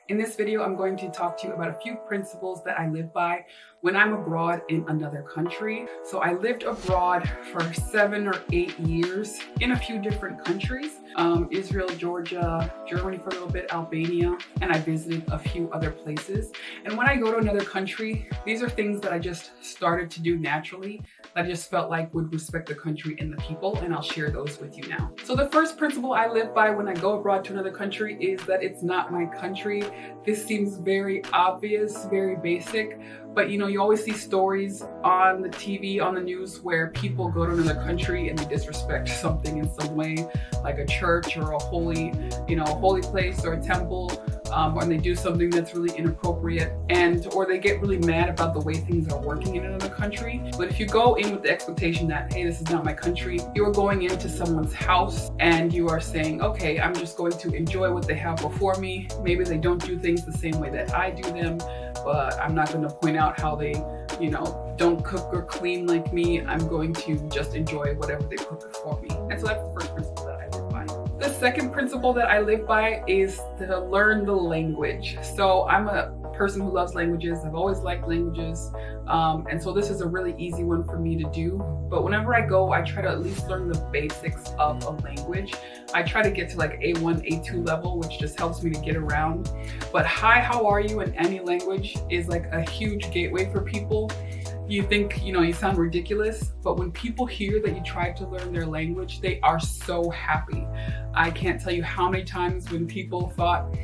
In this video, I'm going to talk to you about a few principles that I live by when I'm abroad in another country. So I lived abroad for 7 or 8 years in a few different countries. Israel, Georgia, Germany for a little bit, Albania, and I visited a few other places. And when I go to another country, these are things that I just started to do naturally. I just felt like would respect the country and the people, and I'll share those with you now. So the first principle I live by when I go abroad to another country is that it's not my country. This seems very obvious, very basic, but you always see stories on the TV, on the news, where people go to another country and they disrespect something in some way, like a church or a holy place or a temple, or they do something that's really inappropriate, or they get really mad about the way things are working in another country. But if you go in with the expectation that, hey, this is not my country, you are going into someone's house and you are saying, okay, I'm just going to enjoy what they have before me. Maybe they don't do things the same way that I do them, but I'm not going to point out how they don't cook or clean like me. I'm going to just enjoy whatever they put before me. And so that's the first principle that I live by. The second principle that I live by is to learn the language. So I'm a person who loves languages. I've always liked languages. And so this is a really easy one for me to do. But whenever I go, I try to at least learn the basics of a language. I try to get to like A1, A2 level, which just helps me to get around. But hi, how are you in any language is like a huge gateway for people. You think, you sound ridiculous, but when people hear that you tried to learn their language, they are so happy. I can't tell you how many times when people thought,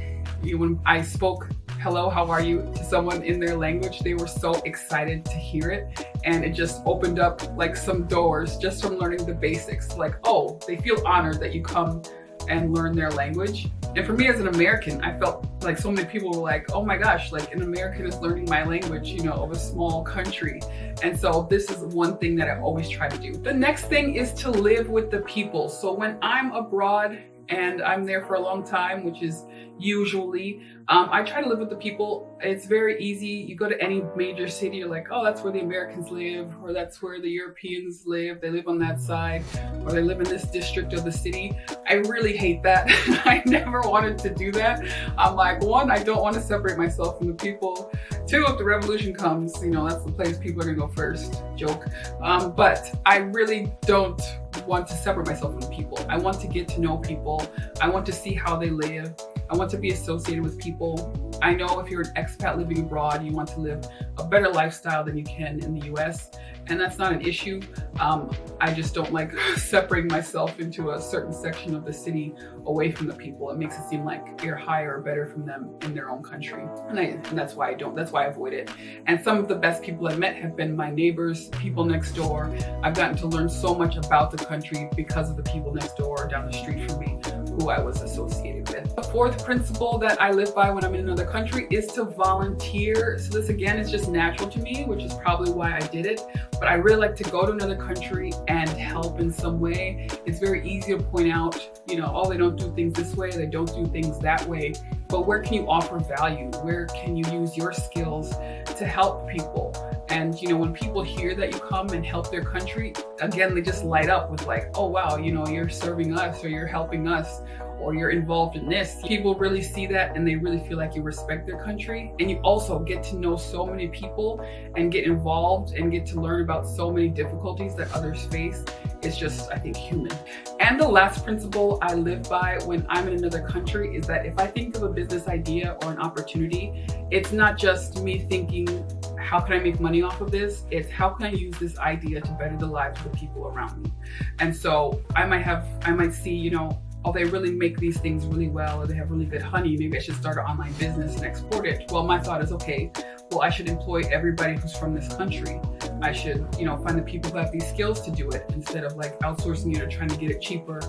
when I spoke hello, how are you to someone in their language, they were so excited to hear it. And it just opened up like some doors just from learning the basics. Like, oh, they feel honored that you come and learn their language. And for me as an American, I felt like so many people were like, oh my gosh, like an American is learning my language, of a small country. And so this is one thing that I always try to do. The next thing is to live with the people. So when I'm abroad and I'm there for a long time, which is usually, I try to live with the people. It's very easy. You go to any major city, you're like, oh, that's where the Americans live, or that's where the Europeans live. They live on that side, or they live in this district of the city. I really hate that. I never wanted to do that. I'm like, one, I don't want to separate myself from the people. Two, if the revolution comes, that's the place people are gonna go first. Joke. But I really don't want to separate myself from people. I want to get to know people. I want to see how they live. I want to be associated with people. I know if you're an expat living abroad, you want to live a better lifestyle than you can in the US, and that's not an issue. I just don't like separating myself into a certain section of the city away from the people. It makes it seem like you're higher or better from them in their own country. And that's why I avoid it. And some of the best people I've met have been my neighbors, people next door. I've gotten to learn so much about the country because of the people next door or down the street from me who I was associated with. The fourth principle that I live by when I'm in another country is to volunteer. So this again is just natural to me, which is probably why I did it. But I really like to go to another country and help in some way. It's very easy to point out, oh, they don't do things this way, they don't do things that way. But where can you offer value? Where can you use your skills to help people? And when people hear that you come and help their country, again, they just light up with like, oh wow, you're serving us, or you're helping us, or you're involved in this. People really see that and they really feel like you respect their country. And you also get to know so many people and get involved and get to learn about so many difficulties that others face. It's just, I think, human. And the last principle I live by when I'm in another country is that if I think of a business idea or an opportunity, it's not just me thinking, how can I make money off of this? It's how can I use this idea to better the lives of the people around me? And so I might see, oh, they really make these things really well, or they have really good honey. Maybe I should start an online business and export it. Well, my thought is, okay, well, I should employ everybody who's from this country. I should, find the people who have these skills to do it instead of like outsourcing it or trying to get it cheaper.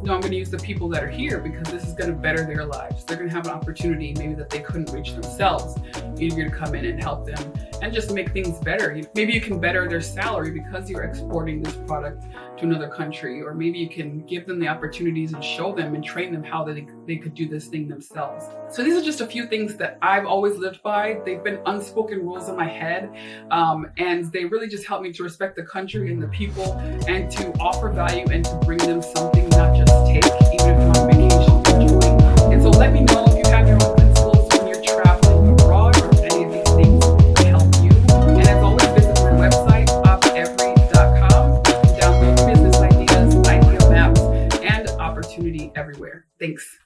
No, I'm going to use the people that are here because this is going to better their lives. They're going to have an opportunity maybe that they couldn't reach themselves. You're going to come in and help them and just make things better. Maybe you can better their salary because you're exporting this product to another country, or maybe you can give them the opportunities and show them and train them how they could do this thing themselves. So these are just a few things that I've always lived by. They've been unspoken rules in my head, and they really just help me to respect the country and the people and to offer value and to bring them something, not just take, even if you're on vacation, enjoy. And so let me know if you have your own principles when you're everywhere. Thanks.